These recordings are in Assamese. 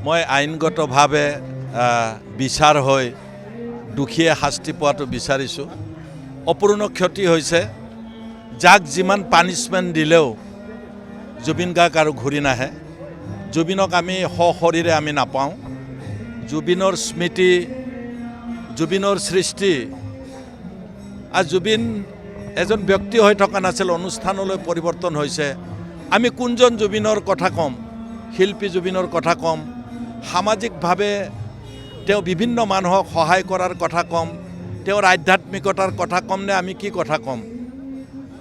মই আইনগতভাৱে বিচাৰ হৈ দুখীয়ে শাস্তি পোৱাটো বিচাৰিছোঁ। অপূৰ্ণ ক্ষতি হৈছে। যাক যিমান পানিছমেণ্ট দিলেও জুবিন গাৰ্গ আৰু ঘূৰি নাহে। জুবিনক আমি সশৰীৰে আমি নাপাওঁ। জুবিনৰ স্মৃতি, জুবিনৰ সৃষ্টি, আৰু জুবিন এজন ব্যক্তি হৈ থকা নাছিল, অনুষ্ঠানলৈ পৰিৱৰ্তন হৈছে। আমি কোনজন জুবিনৰ কথা ক'ম? শিল্পী জুবিনৰ কথা ক'ম, সামাজিকভাৱে তেওঁ বিভিন্ন মানুহক সহায় কৰাৰ কথা ক'ম, তেওঁৰ আধ্যাত্মিকতাৰ কথা ক'ম নে আমি কি কথা ক'ম?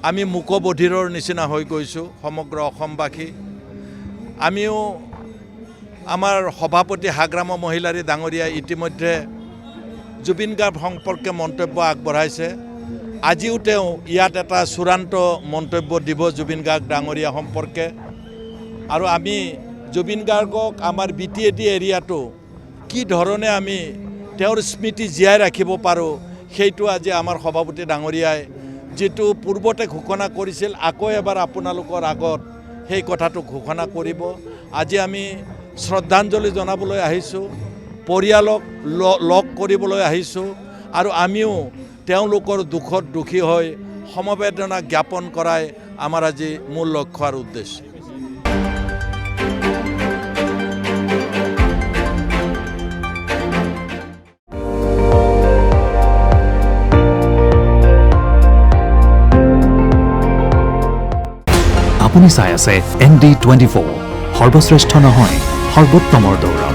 আমি মূকবধিৰৰ নিচিনা হৈ গৈছোঁ সমগ্ৰ অসমবাসী। আমিও আমাৰ সভাপতি হাগ্ৰাম মহিলাৰী ডাঙৰীয়াই ইতিমধ্যে জুবিন গাৰ্গ সম্পৰ্কে মন্তব্য আগবঢ়াইছে। আজিও তেওঁ ইয়াত এটা চূড়ান্ত মন্তব্য দিব জুবিন গাৰ্গ ডাঙৰীয়া সম্পৰ্কে। আৰু আমি জুবিন গাৰ্গক আমাৰ BTAD এৰিয়াটো কি ধৰণে আমি তেওঁৰ স্মৃতি জীয়াই ৰাখিব পাৰোঁ, সেইটো আজি আমাৰ সভাপতি ডাঙৰীয়াই যিটো পূৰ্বতে ঘোষণা কৰিছিল, আকৌ এবাৰ আপোনালোকৰ আগত সেই কথাটো ঘোষণা কৰিব। আজি আমি শ্ৰদ্ধাঞ্জলি জনাবলৈ আহিছোঁ, পৰিয়ালক লগ কৰিবলৈ আহিছোঁ, আৰু আমিও তেওঁলোকৰ দুখত দুখী হৈ সমবেদনা জ্ঞাপন কৰাই আমাৰ আজি মূল লক্ষ্য আৰু উদ্দেশ্য। আপুনি চাই আছে ND24, সৰ্বশ্ৰেষ্ঠ নহয় সৰ্বোত্তমৰ দৌৰ।